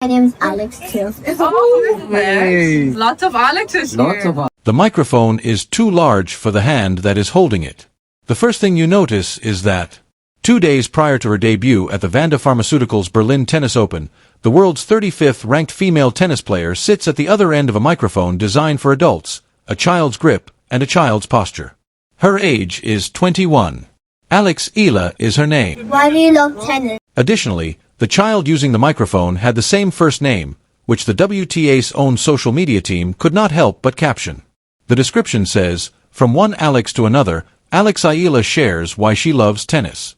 My name is Alex too. Oh, Hey. lots of Alexes Lots here. of The microphone is too large for the hand that is holding it. The first thing you notice is that 2 days prior to her debut at the Vanda Pharmaceuticals Berlin Tennis Open, the world's 35th ranked female tennis player sits at the other end of a microphone designed for adults, a child's grip, and a child's posture. Her age is 21. Alex Eala is her name. Why do you love tennis? Additionally, the child using the microphone had the same first name, which the WTA's own social media team could not help but caption. The description says, "From one Alex to another, Alex Eala shares why she loves tennis."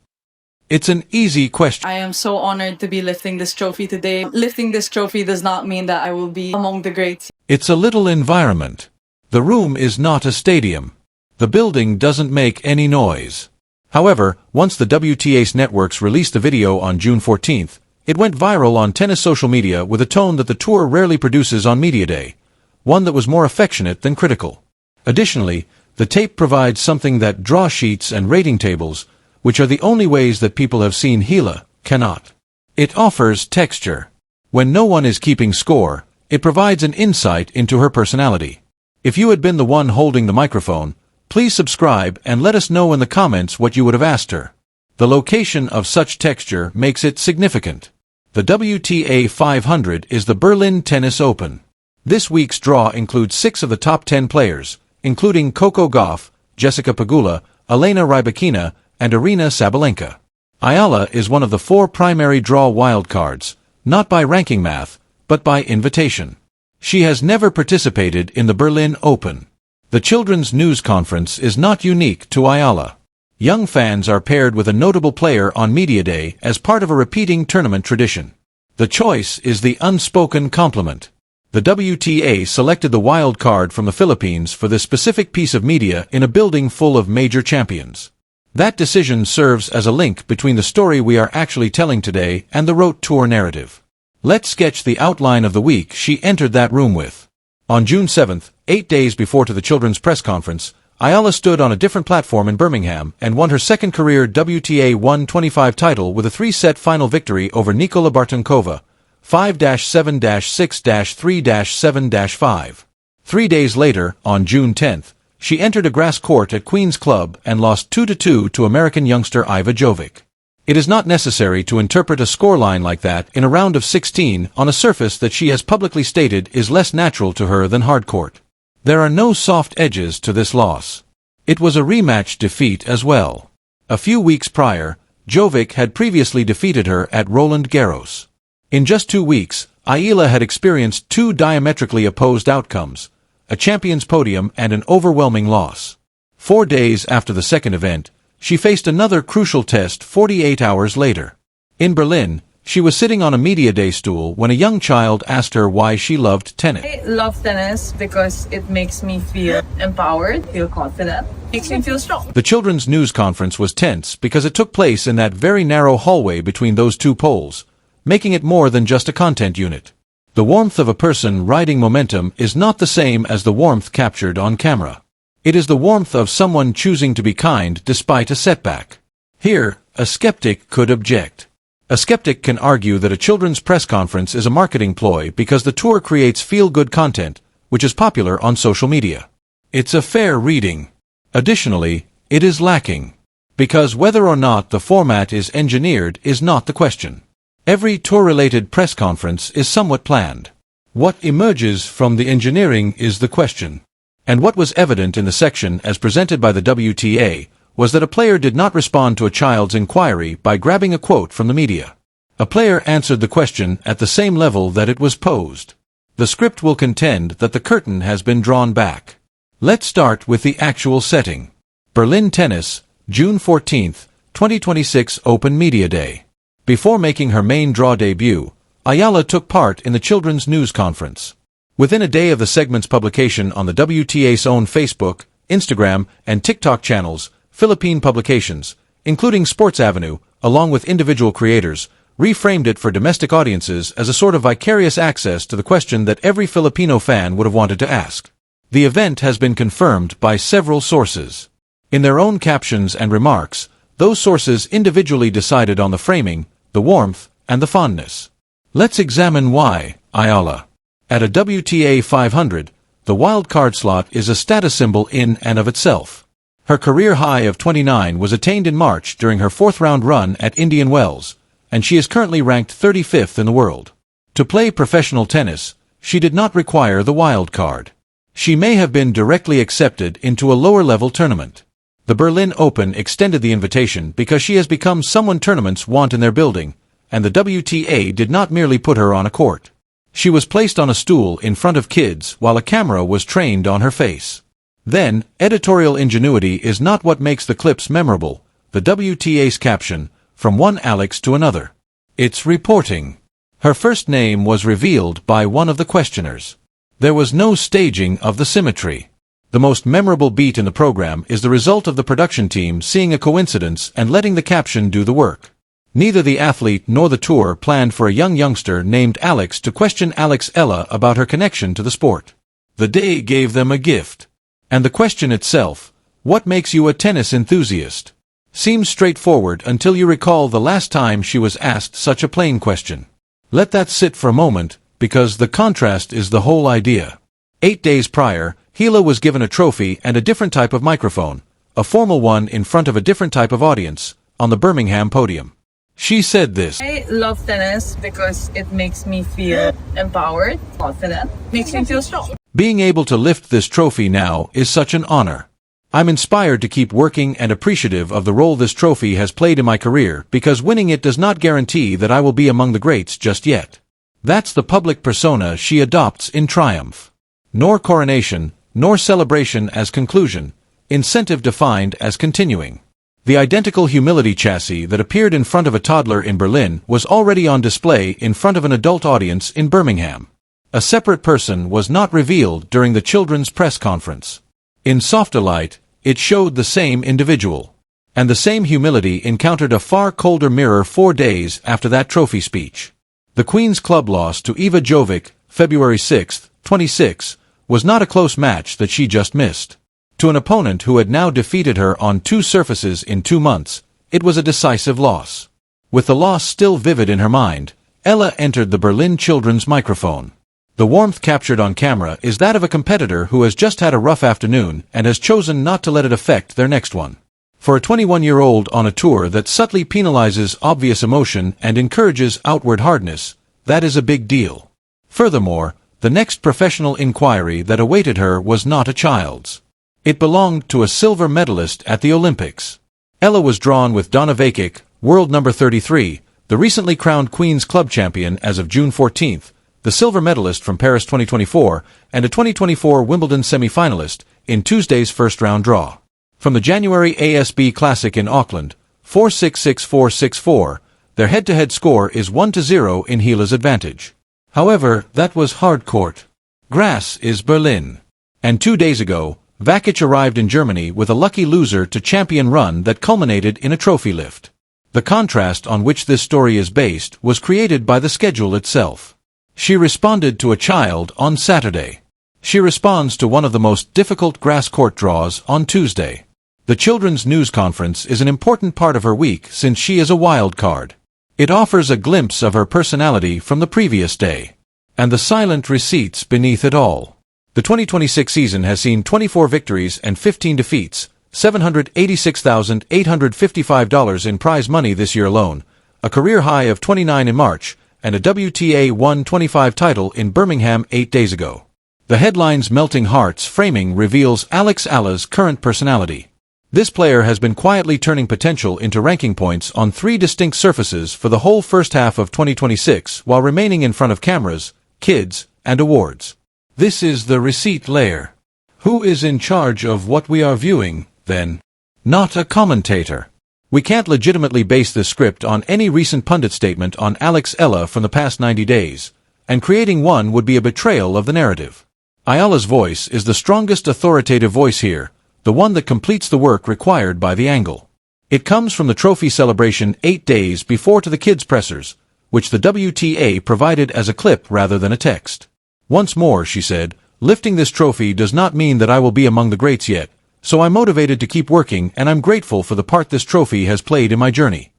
It's an easy question. I am so honored to be lifting this trophy today. Lifting this trophy does not mean that I will be among the greats. It's a little environment. The room is not a stadium. The building doesn't make any noise. However, once the WTA's networks released the video on June 14th, it went viral on tennis social media with a tone that the tour rarely produces on Media Day, one that was more affectionate than critical. Additionally, the tape provides something that draw sheets and rating tables, which are the only ways that people have seen Eala, cannot. It offers texture. When no one is keeping score, it provides an insight into her personality. If you had been the one holding the microphone, please subscribe and let us know in the comments what you would have asked her. The location of such texture makes it significant. The WTA 500 is the Berlin Tennis Open. This week's draw includes 6 of the top 10 players, including Coco Gauff, Jessica Pegula, Elena Rybakina, and Arina Sabalenka. Eala is one of the 4 primary draw wildcards, not by ranking math, but by invitation. She has never participated in the Berlin Open. The Children's News Conference is not unique to Eala. Young fans are paired with a notable player on Media Day as part of a repeating tournament tradition. The choice is the unspoken compliment. The WTA selected the wild card from the Philippines for this specific piece of media in a building full of major champions. That decision serves as a link between the story we are actually telling today and the road tour narrative. Let's sketch the outline of the week she entered that room with. On June 7th, 8 days before to the children's press conference, Eala stood on a different platform in Birmingham and won her second career WTA 125 title with a 3-set final victory over Nikola Bartunkova, 5-7-6-3-7-5. 3 days later, on June 10th, she entered a grass court at Queen's Club and lost 2-2 to American youngster Iva Jovic. It is not necessary to interpret a scoreline like that in a round of 16 on a surface that she has publicly stated is less natural to her than hard court. There are no soft edges to this loss. It was a rematch defeat as well. A few weeks prior, Jovic had previously defeated her at Roland Garros. In just 2 weeks, Eala had experienced 2 diametrically opposed outcomes, a champion's podium and an overwhelming loss. 4 days after the second event, she faced another crucial test 48 hours later. In Berlin, she was sitting on a Media Day stool when a young child asked her why she loved tennis. I love tennis because it makes me feel empowered, feel confident, makes me feel strong. The children's news conference was tense because it took place in that very narrow hallway between those 2 poles, making it more than just a content unit. The warmth of a person riding momentum is not the same as the warmth captured on camera. It is the warmth of someone choosing to be kind despite a setback. Here, a skeptic could object. A skeptic can argue that a children's press conference is a marketing ploy because the tour creates feel-good content, which is popular on social media. It's a fair reading. Additionally, it is lacking. Because whether or not the format is engineered is not the question. Every tour-related press conference is somewhat planned. What emerges from the engineering is the question. And what was evident in the section as presented by the WTA was that a player did not respond to a child's inquiry by grabbing a quote from the media. A player answered the question at the same level that it was posed. The script will contend that the curtain has been drawn back. Let's start with the actual setting. Berlin Tennis, June 14, 2026 Open Media Day. Before making her main draw debut, Eala took part in the Children's News Conference. Within a day of the segment's publication on the WTA's own Facebook, Instagram, and TikTok channels, Philippine publications, including Sports Avenue, along with individual creators, reframed it for domestic audiences as a sort of vicarious access to the question that every Filipino fan would have wanted to ask. The event has been confirmed by several sources. In their own captions and remarks, those sources individually decided on the framing, the warmth, and the fondness. Let's examine why, Eala. At a WTA 500, the wild card slot is a status symbol in and of itself. Her career high of 29 was attained in March during her fourth-round run at Indian Wells, and she is currently ranked 35th in the world. To play professional tennis, she did not require the wild card. She may have been directly accepted into a lower-level tournament. The Berlin Open extended the invitation because she has become someone tournaments want in their building, and the WTA did not merely put her on a court. She was placed on a stool in front of kids while a camera was trained on her face. Then, editorial ingenuity is not what makes the clips memorable, the WTA's caption, from one Alex to another. It's reporting. Her first name was revealed by one of the questioners. There was no staging of the symmetry. The most memorable beat in the program is the result of the production team seeing a coincidence and letting the caption do the work. Neither the athlete nor the tour planned for a young youngster named Alex to question Alex Eala about her connection to the sport. The day gave them a gift. And the question itself, what makes you a tennis enthusiast? Seems straightforward until you recall the last time she was asked such a plain question. Let that sit for a moment, because the contrast is the whole idea. 8 days prior, Eala was given a trophy and a different type of microphone, a formal one in front of a different type of audience, on the Birmingham podium. She said this. I love tennis because it makes me feel empowered, confident, makes me feel strong. Being able to lift this trophy now is such an honor. I'm inspired to keep working and appreciative of the role this trophy has played in my career because winning it does not guarantee that I will be among the greats just yet. That's the public persona she adopts in triumph. Nor coronation, nor celebration as conclusion, incentive defined as continuing. The identical humility chassis that appeared in front of a toddler in Berlin was already on display in front of an adult audience in Birmingham. A separate person was not revealed during the children's press conference. In softer light, it showed the same individual. And the same humility encountered a far colder mirror 4 days after that trophy speech. The Queen's Club loss to Eva Jovic, February 6, 26, was not a close match that she just missed. To an opponent who had now defeated her on 2 surfaces in 2 months, it was a decisive loss. With the loss still vivid in her mind, Eala entered the Berlin children's microphone. The warmth captured on camera is that of a competitor who has just had a rough afternoon and has chosen not to let it affect their next one. For a 21-year-old on a tour that subtly penalizes obvious emotion and encourages outward hardness, that is a big deal. Furthermore, the next professional inquiry that awaited her was not a child's. It belonged to a silver medalist at the Olympics. Eala was drawn with Donna Vekic, world number 33, the recently crowned Queen's Club champion as of June 14, the silver medalist from Paris 2024, and a 2024 Wimbledon semi-finalist, in Tuesday's first-round draw. From the January ASB Classic in Auckland, 4-6-6-4-6-4, their head-to-head score is 1-0 in Eala's advantage. However, that was hard court. Grass is Berlin. And 2 days ago, Vekic arrived in Germany with a lucky loser to champion run that culminated in a trophy lift. The contrast on which this story is based was created by the schedule itself. She responded to a child on Saturday. She responds to one of the most difficult grass court draws on Tuesday. The children's news conference is an important part of her week since she is a wild card. It offers a glimpse of her personality from the previous day. And the silent receipts beneath it all. The 2026 season has seen 24 victories and 15 defeats, $786,855 in prize money this year alone, a career high of 29 in March, and a WTA 125 title in Birmingham 8 days ago. The headline's Melting Hearts framing reveals Alex Eala's current personality. This player has been quietly turning potential into ranking points on 3 distinct surfaces for the whole first half of 2026 while remaining in front of cameras, kids, and awards. This is the receipt layer. Who is in charge of what we are viewing, then? Not a commentator. We can't legitimately base this script on any recent pundit statement on Alex Eala from the past 90 days, and creating one would be a betrayal of the narrative. Eala's voice is the strongest authoritative voice here, the one that completes the work required by the angle. It comes from the trophy celebration 8 days before to the kids' pressers, which the WTA provided as a clip rather than a text. Once more, she said, lifting this trophy does not mean that I will be among the greats yet, so I'm motivated to keep working and I'm grateful for the part this trophy has played in my journey.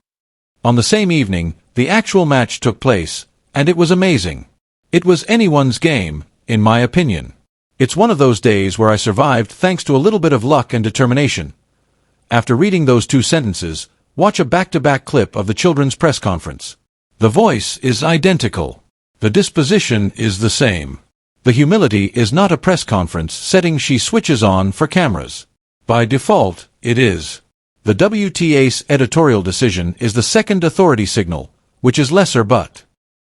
On the same evening, the actual match took place, And it was amazing. It was anyone's game, in my opinion. It's one of those days where I survived thanks to a little bit of luck and determination. After reading those 2 sentences, watch a back-to-back clip of the children's press conference. The voice is identical. The disposition is the same. The humility is not a press conference setting she switches on for cameras. By default, it is. The WTA's editorial decision is the second authority signal, which is lesser but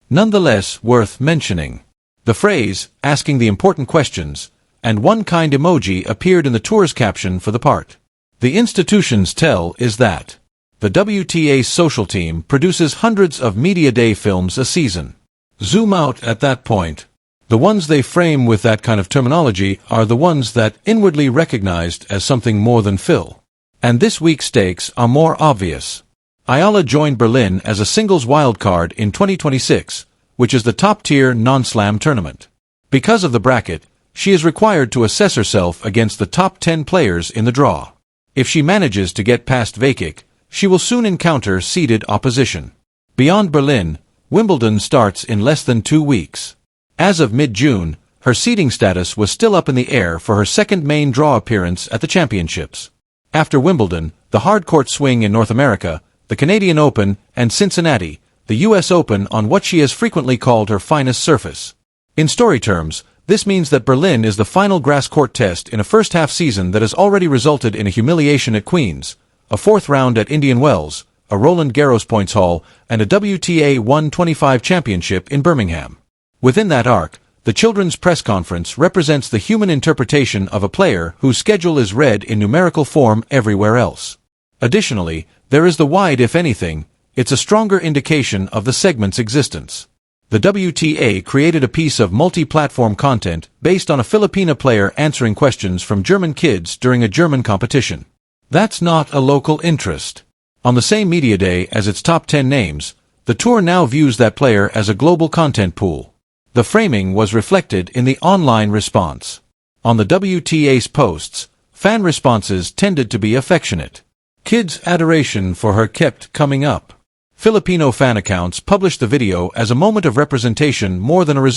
nonetheless worth mentioning. The phrase, asking the important questions, and one kind emoji appeared in the tour's caption for the part. The institution's tell is that the WTA's social team produces hundreds of Media Day films a season. Zoom out at that point. The ones they frame with that kind of terminology are the ones that inwardly recognized as something more than Phil. And this week's stakes are more obvious. Eala joined Berlin as a singles wildcard in 2026, which is the top-tier non-slam tournament. Because of the bracket, she is required to assess herself against the top 10 players in the draw. If she manages to get past Vakik, she will soon encounter seeded opposition. Beyond Berlin, Wimbledon starts in less than 2 weeks. As of mid-June, her seeding status was still up in the air for her second main draw appearance at the championships. After Wimbledon, the hard-court swing in North America, the Canadian Open, and Cincinnati, the U.S. Open on what she has frequently called her finest surface. In story terms, this means that Berlin is the final grass court test in a first-half season that has already resulted in a humiliation at Queen's, a 4th round at Indian Wells, a Roland Garros points haul, and a WTA 125 championship in Birmingham. Within that arc, the children's press conference represents the human interpretation of a player whose schedule is read in numerical form everywhere else. Additionally, there is the wide if anything, it's a stronger indication of the segment's existence. The WTA created a piece of multi-platform content based on a Filipino player answering questions from German kids during a German competition. That's not a local interest. On the same media day as its top 10 names, the tour now views that player as a global content pool. The framing was reflected in the online response. On the WTA's posts, fan responses tended to be affectionate. Kids' adoration for her kept coming up. Filipino fan accounts published the video as a moment of representation more than a result